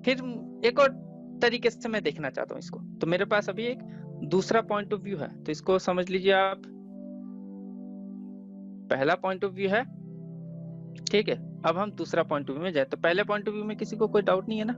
फिर एक और तरीके से मैं देखना चाहता हूँ इसको। तो मेरे पास अभी एक दूसरा पॉइंट ऑफ व्यू है, तो इसको समझ लीजिए आप। पहला पॉइंट ऑफ व्यू है, ठीक है। अब हम दूसरा पॉइंट ऑफ व्यू में जाए। तो पहले पॉइंट ऑफ व्यू में किसी को कोई डाउट नहीं है ना?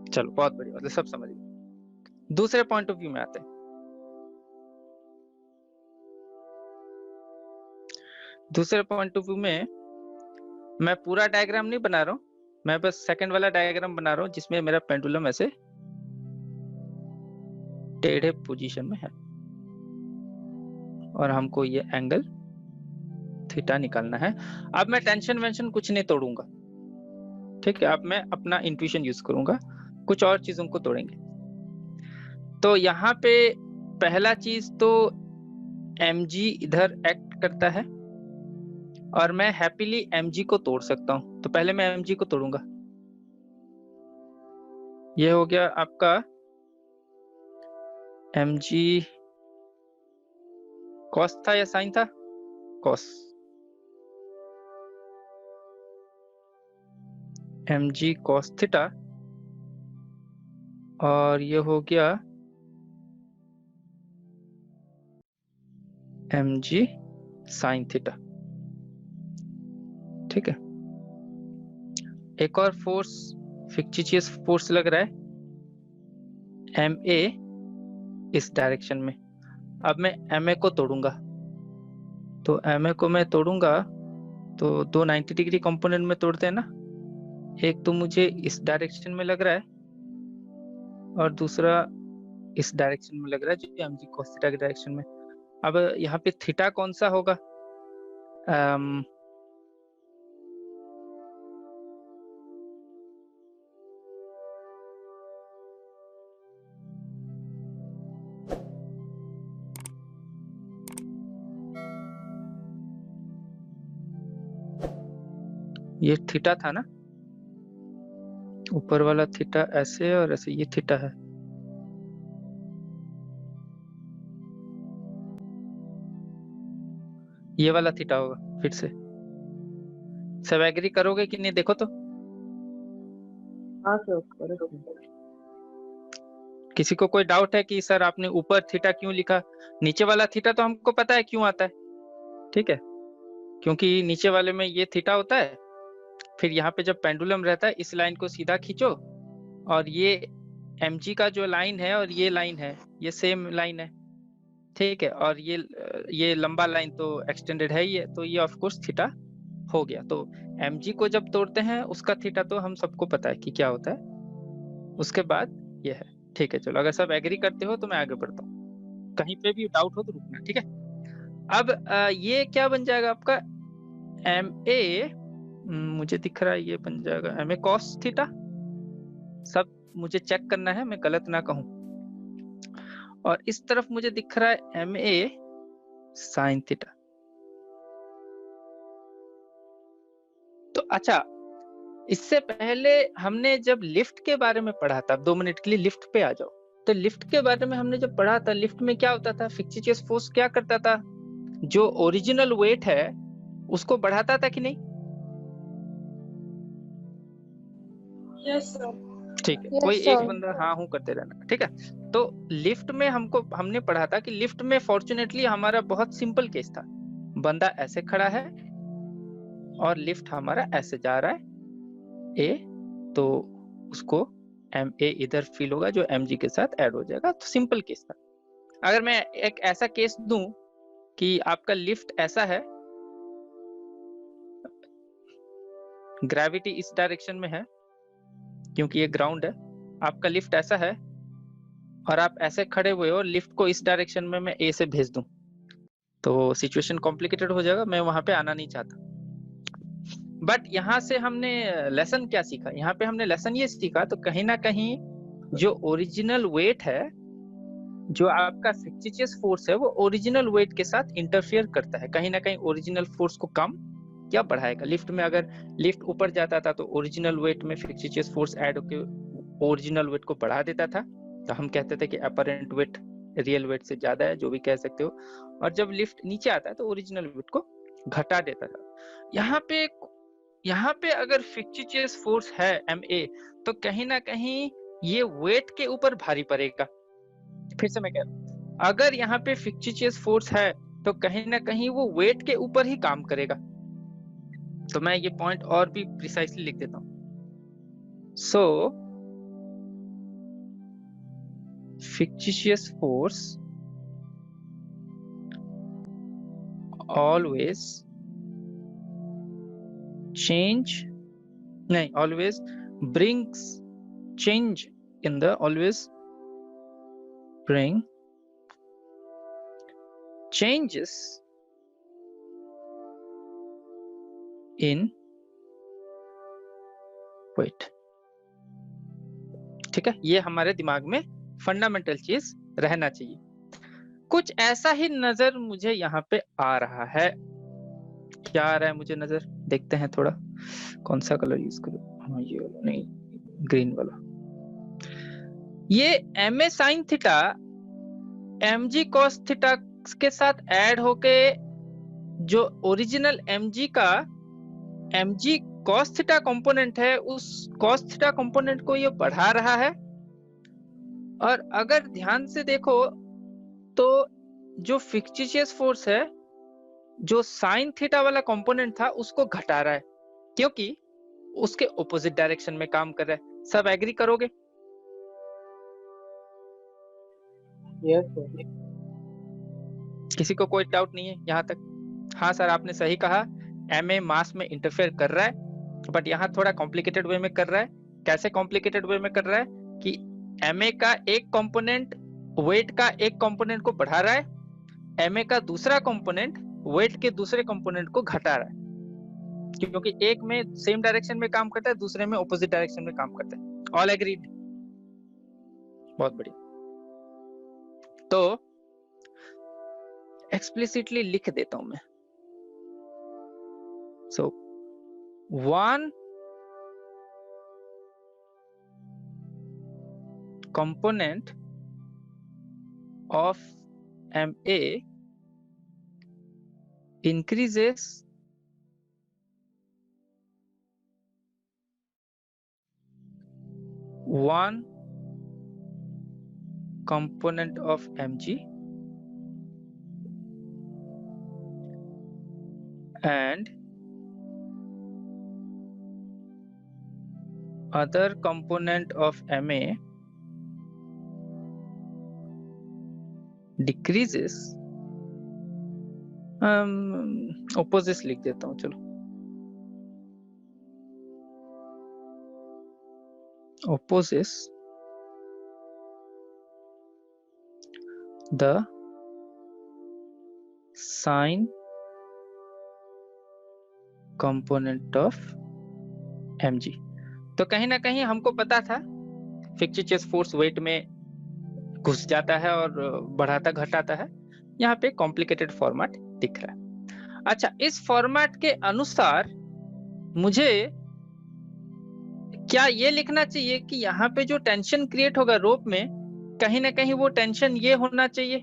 चलो बहुत बढ़िया, मतलब सब समझ गए। दूसरे पॉइंट ऑफ व्यू में आते हैं। दूसरे पॉइंट ऑफ व्यू में मैं पूरा डायग्राम नहीं बना रहा हूं, मैं बस सेकंड वाला डायग्राम बना रहा हूं जिसमें मेरा पेंडुलम ऐसे टेढ़े पोजीशन में है और हमको ये एंगल थीटा निकालना है। अब मैं टेंशन वेंशन कुछ नहीं तोड़ूंगा, ठीक है। अब मैं अपना इंट्यूशन यूज करूंगा, कुछ और चीजों को तोड़ेंगे। तो यहाँ पे पहला चीज तो mg इधर एक्ट करता है और मैं हैप्पीली mg को तोड़ सकता हूं। तो पहले मैं mg को तोड़ूंगा। ये हो गया आपका mg कॉस था या साइन था? कॉस। mg कॉस थीटा और ये हो गया mg साइन थीटा, ठीक है। एक और फोर्स, फिक्टिशियस फोर्स लग रहा है ma इस डायरेक्शन में। अब मैं ma को तोड़ूंगा। तो ma को मैं तोड़ूंगा तो दो 90 डिग्री कंपोनेंट में तोड़ते हैं ना। एक तो मुझे इस डायरेक्शन में लग रहा है और दूसरा इस डायरेक्शन में लग रहा है, जो mg cos थीटा के डायरेक्शन में। अब यहाँ पे थीटा कौन सा होगा? ये थीटा था ना, ऊपर वाला थीटा ऐसे और ऐसे, ये थीटा है। ये वाला थीटा होगा फिर से। सब एग्री करोगे कि नहीं? देखो तो हाँ सर करेक्ट। किसी को कोई डाउट है कि सर आपने ऊपर थीटा क्यों लिखा? नीचे वाला थीटा तो हमको पता है क्यों आता है, ठीक है। क्योंकि नीचे वाले में ये थीटा होता है, फिर यहाँ पे जब पेंडुलम रहता है इस लाइन को सीधा खींचो और ये mg का जो लाइन है और ये लाइन है, ये सेम लाइन है, ठीक है। और ये लंबा लाइन तो एक्सटेंडेड है ही है, तो ये ऑफ कोर्स थीटा हो गया। तो mg को जब तोड़ते हैं उसका थीटा तो हम सबको पता है कि क्या होता है। उसके बाद ये है, ठीक है। चलो अगर सब एग्री करते हो तो मैं आगे बढ़ता हूँ, कहीं पे भी डाउट हो तो रुकना, ठीक है। अब ये क्या बन जाएगा आपका ma, मुझे दिख रहा है ये बन जाएगा ma cos थीटा। सब मुझे चेक करना है मैं गलत ना कहूं। और इस तरफ मुझे दिख रहा है ma sin थीटा। तो अच्छा, इससे पहले हमने जब लिफ्ट के बारे में पढ़ा था, 2 मिनट के लिए लिफ्ट पे आ जाओ। तो लिफ्ट के बारे में हमने जब पढ़ा था, लिफ्ट में क्या होता था? फिक्टिशियस फोर्स क्या करता था? जो ओरिजिनल वेट है उसको बढ़ाता था कि नहीं? Yes sir. ठीक है, कोई एक बंदा हाँ हूँ करते रहना, ठीक है। तो लिफ्ट में हमने पढ़ा था कि लिफ्ट में फॉर्चुनेटली हमारा बहुत सिंपल केस था। बंदा ऐसे खड़ा है और लिफ्ट हमारा ऐसे जा रहा है ए, तो उसको ma इधर फील होगा जो mg के साथ ऐड हो जाएगा। तो सिंपल केस था। अगर मैं एक ऐसा केस दूं कि आपका लिफ्ट ऐसा है, ग्रेविटी इस डायरेक्शन में है क्योंकि ये ग्राउंड है, आपका लिफ्ट ऐसा है और आप ऐसे खड़े हुए हो, लिफ्ट को इस डायरेक्शन में मैं ए से भेज दूं तो सिचुएशन कॉम्प्लिकेटेड हो जाएगा, मैं वहां पे आना नहीं चाहता। बट यहाँ से हमने लेसन क्या सीखा? यहाँ पे हमने लेसन ये सीखा, तो कहीं ना कहीं जो ओरिजिनल वेट है, जो आपका फिक्टिशियस फोर्स है, वो ओरिजिनल वेट के साथ इंटरफेयर करता है, कहीं ना कहीं ओरिजिनल फोर्स को कम या बढ़ाएगा। लिफ्ट में अगर लिफ्ट ऊपर जाता था तो ओरिजिनल वेट में फिक्टिशियस फोर्स ऐड होकर ओरिजिनल वेट को बढ़ा देता था, तो हम कहते थे कि अपरेंट वेट रियल वेट से ज्यादा है, जो भी कह सकते हो। और जब लिफ्ट नीचे आता है तो ओरिजिनल वेट को घटा देता था। यहाँ पे अगर फिक्टिशियस फोर्स है ma, तो कहीं ना कहीं ये वेट के ऊपर भारी पड़ेगा। फिर से मैं कह रहा हूँ, अगर यहाँ पे फिक्टिशियस फोर्स है तो कहीं ना कहीं वो वेट के ऊपर ही काम करेगा। तो मैं ये पॉइंट और भी प्रिसाइसली लिख देता हूँ। सो fictitious force always always brings change in the always bring changes in weight। ठीक है, ये हमारे दिमाग में फंडामेंटल चीज रहना चाहिए। कुछ ऐसा ही नजर मुझे यहाँ पे आ रहा है। क्या आ रहा है मुझे नजर, देखते हैं थोड़ा। कौन सा कलर यूज करूं? हाँ ये वाला, नहीं ग्रीन वाला। ये ma sin theta mg cos theta के साथ ऐड होके जो ओरिजिनल mg का mg cos थीटा कंपोनेंट है, उस cos थीटा कंपोनेंट को ये बढ़ा रहा है। और अगर ध्यान से देखो तो जो फिक्टिशियस फोर्स है, जो साइन थीटा वाला कंपोनेंट था, उसको घटा रहा है, क्योंकि उसके ऑपोजिट डायरेक्शन में काम कर रहा है। सब एग्री करोगे? Yes sir. किसी को कोई डाउट नहीं है यहाँ तक? हाँ सर, आपने सही कहा, ma मास में इंटरफेयर कर रहा है, बट यहाँ थोड़ा कॉम्प्लिकेटेड वे में कर रहा है। कैसे कॉम्प्लिकेटेड वे में कर रहा है कि ma का एक कंपोनेंट वेट का एक कंपोनेंट को बढ़ा रहा है, ma का दूसरा कंपोनेंट वेट के दूसरे कंपोनेंट को घटा रहा है, क्योंकि एक में सेम डायरेक्शन में काम करता है, दूसरे में ऑपोजिट डायरेक्शन में काम करता है। All agreed? बहुत बढ़िया। तो एक्सप्लिसिटली लिख देता हूं मैं। सो one component of ma increases one component of mg and other component of ma decreases, opposites लिख देता हूँ, चलो opposes the sign component of mg। तो कहीं ना कहीं हमको पता था फिक्टिशियस फोर्स वेट में घुस जाता है और बढ़ाता घटाता है। यहाँ पे कॉम्प्लिकेटेड फॉर्मेट दिख रहा है। अच्छा, इस फॉर्मेट के अनुसार मुझे क्या ये लिखना चाहिए कि यहाँ पे जो टेंशन क्रिएट होगा रोप में, कहीं ना कहीं वो टेंशन ये होना चाहिए?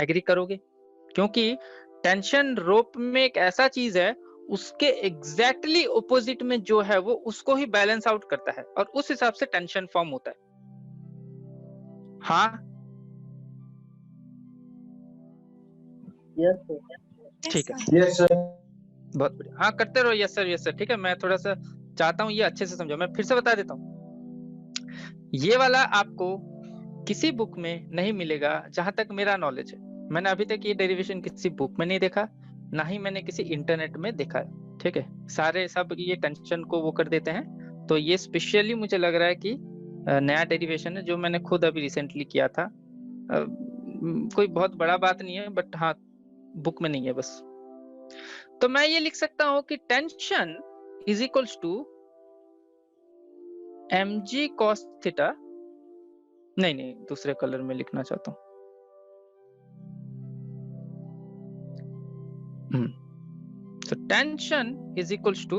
एग्री करोगे? क्योंकि टेंशन रोप में एक ऐसा चीज है, उसके एग्जैक्टली ऑपोजिट में जो है वो उसको ही बैलेंस आउट करता है, और उस हिसाब से टेंशन फॉर्म होता है। हाँ यस सर। ठीक है, यस सर। बहुत बढ़िया। हाँ करते रहो, यस सर यस सर। ठीक है, मैं थोड़ा सा चाहता हूँ ये अच्छे से समझो। मैं फिर से बता देता हूँ, ये वाला आपको किसी बुक में नहीं मिलेगा जहां तक मेरा नॉलेज है। मैंने अभी तक ये डेरिवेशन किसी बुक में नहीं देखा, ना ही मैंने किसी इंटरनेट में देखा है। ठीक है, सारे सब ये टेंशन को वो कर देते हैं। तो ये स्पेशली मुझे लग रहा है कि नया डेरिवेशन है, जो मैंने खुद अभी रिसेंटली किया था। कोई बहुत बड़ा बात नहीं है, बट हाँ बुक में नहीं है बस। तो मैं ये लिख सकता हूँ कि tension is equals to mg cos theta, नहीं दूसरे कलर में लिखना चाहता हूँ। So tension is equals to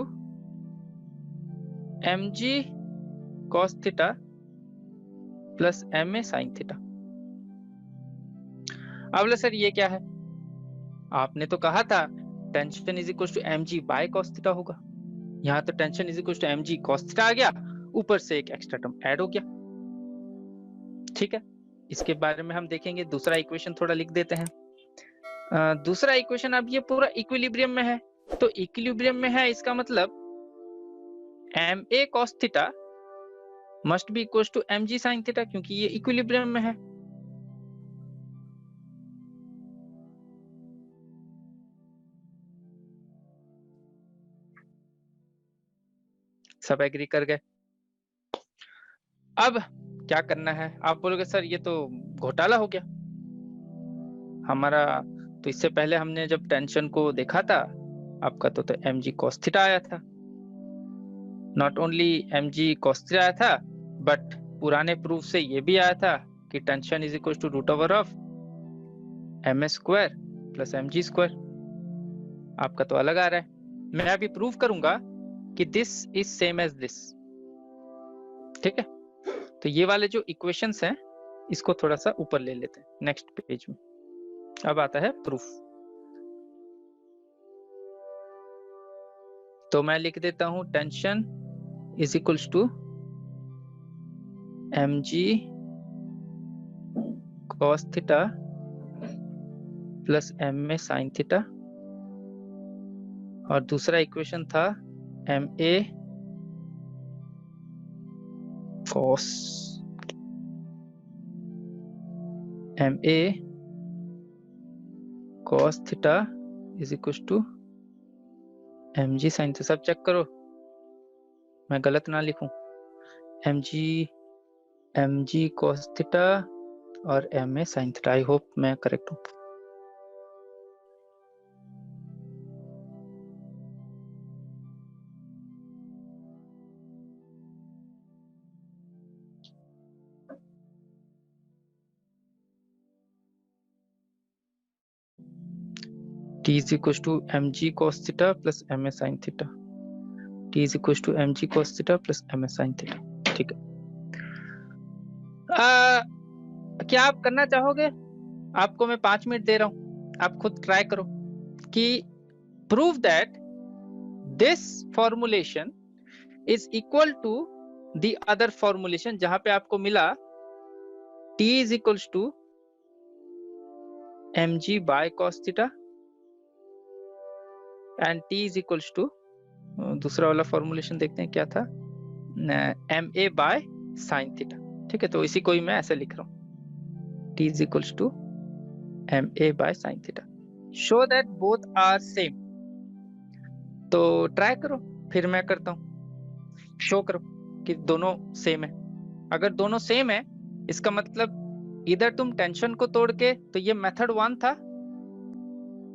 mg cos theta plus ma sin theta। अब बोले सर ये क्या है, आपने तो कहा था tension is equal to mg by cos theta होगा, यहाँ तो tension is equal to mg cos theta आ गया, ऊपर से एक एक्स्ट्रा टर्म ऐड हो गया। ठीक है, इसके बारे में हम देखेंगे। दूसरा इक्वेशन थोड़ा लिख देते हैं। दूसरा इक्वेशन अब ये पूरा इक्विलिब्रियम में है, तो इक्विलिब्रियम में है इसका मतलब ma cos theta must be equal to mg sin theta, क्योंकि ये इक्विलिब्रियम में है। सब एग्री कर गए। अब क्या करना है, आप बोलोगे सर ये तो घोटाला हो गया हमारा, तो इससे पहले हमने जब टेंशन को देखा था आपका तो mg cos थीटा आया था, not only mg cos theta आया था बट पुराने प्रूफ से ये भी आया था कि tension is equal to root over of ms square plus mg square. आपका तो अलग आ रहा है, मैं अभी प्रूव करूंगा कि this is same as this. ठीक है, तो ये वाले जो इक्वेशंस हैं इसको थोड़ा सा ऊपर ले लेते हैं नेक्स्ट पेज में। अब आता है प्रूफ, तो मैं लिख देता हूं tension is equals to mg cos theta plus ma sin theta, और दूसरा इक्वेशन था ma cos theta is equal to mg sin theta. सब चेक करो मैं गलत ना लिखूं, mg cos थीटा और ma sin theta. I hope मैं करेक्ट हूं। t is equals to mg cos theta plus ma sin theta, t is equals to mg cos theta plus ma sin theta। ठीक है, क्या आप करना चाहोगे, आपको मैं 5 मिनट दे रहा हूं, आप खुद ट्राई करो कि prove that this formulation is equal to the other formulation, जहां पे आपको मिला t is equals to mg by cos theta and t is equals to दूसरा वाला फॉर्मुलेशन देखते हैं क्या था, ma by sin थीटा। ठीक है, तो इसी को ही मैं ऐसे लिख रहा हूँ, t is equals to ma by sin theta, show that both are same. तो ट्राई करो, फिर मैं करता हूँ, शो करो कि दोनों सेम है। अगर दोनों सेम है इसका मतलब इधर तुम टेंशन को तोड़ के, तो ये मेथड 1 था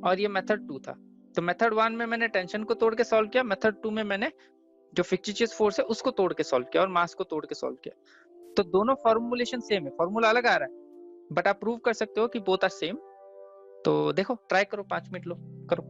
और ये मेथड 2 था, तो मेथड 1 में मैंने टेंशन को तोड़ के सॉल्व किया, मेथड 2 में मैंने जो फिक्सिटियस फोर्स है उसको तोड़ के सॉल्व किया और मास को तोड़ के सॉल्व किया। तो दोनों फॉर्मुलेशन सेम है, फॉर्मूला अलग आ रहा है बट आप प्रूव कर सकते हो कि बोथ आर सेम। तो देखो, ट्राई करो, 5 मिनट लो, करो।